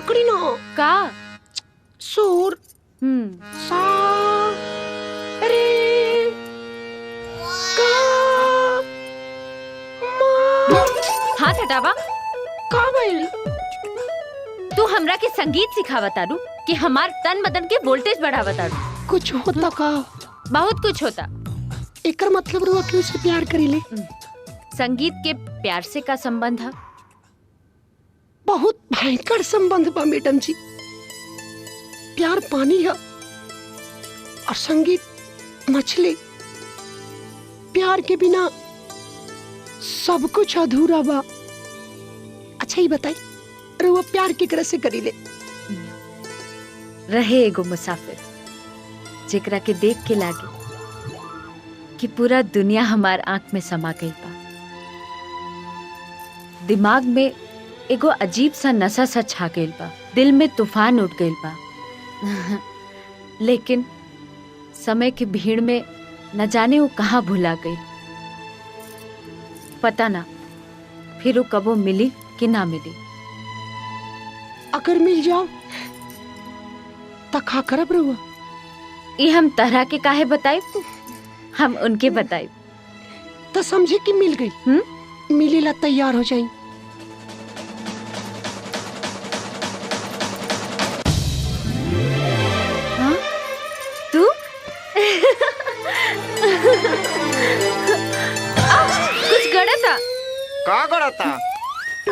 पकड़ी ना का सुर सा रे का मा। हाथ हटावा। का भइल? तू हमरा के संगीत सिखावतारू कि हमार तन बदन के वोल्टेज बढ़ावतारू? कुछ होता का? बहुत कुछ होता। एकर मतलब रुआ क्यों से प्यार करीले? संगीत के प्यार से का संबंध है? बहुत भयंकर संबंध बा मैडम जी। प्यार पानी है और संगीत मछली। प्यार के बिना सब कुछ अधूरा बा। अच्छा ही बताई, रुआ प्यार केकरा से करीले? रहे एगो मुसाफिर जेकरा के देख के लागे कि पूरा दुनिया हमार आंख में समा गई बा। दिमाग में एगो अजीब सा नशा सा छा गइल बा, दिल में तूफान उठ गइल बा। लेकिन समय की भीड़ में न जाने वो कहाँ भुला गई। पता ना फिर वो कबो मिली कि ना मिली। अगर मिल जाओ तो का करब रुआ? ये हम तरह के काहे बताई, हम उनके बताई। तो समझे कि मिल गई। मिलेला तैयार हो जाई। हाँ? तू? कुछ गड़ा था? का गड़ता?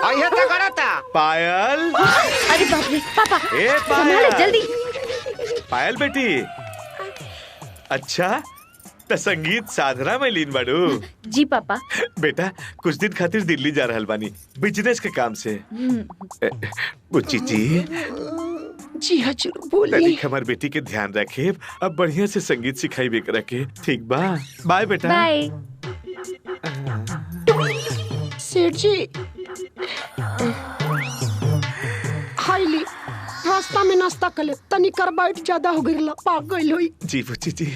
आइए तो गड़ता। पायल। अरे बाप रे पापा, ए संभालो पायल। जल्दी। पायल बेटी, अच्छा तो संगीत साधना में लीन बाड़ू? जी पापा। बेटा कुछ दिन खातिर दिल्ली जा रहल बानी बिजनेस के काम से। बुच्ची जी। जी हजूर बोलिए। तनिक हमार बेटी के ध्यान रखे, अब बढ़िया से संगीत सिखाई भी रखे, ठीक बा? बाय बेटा। बाय। सेठ जी हाईली रास्ता में नाश्ता कर ले, तनी कार्बाइड ज्यादा हो गइल, पाक गइल होई। जी बुच्ची जी।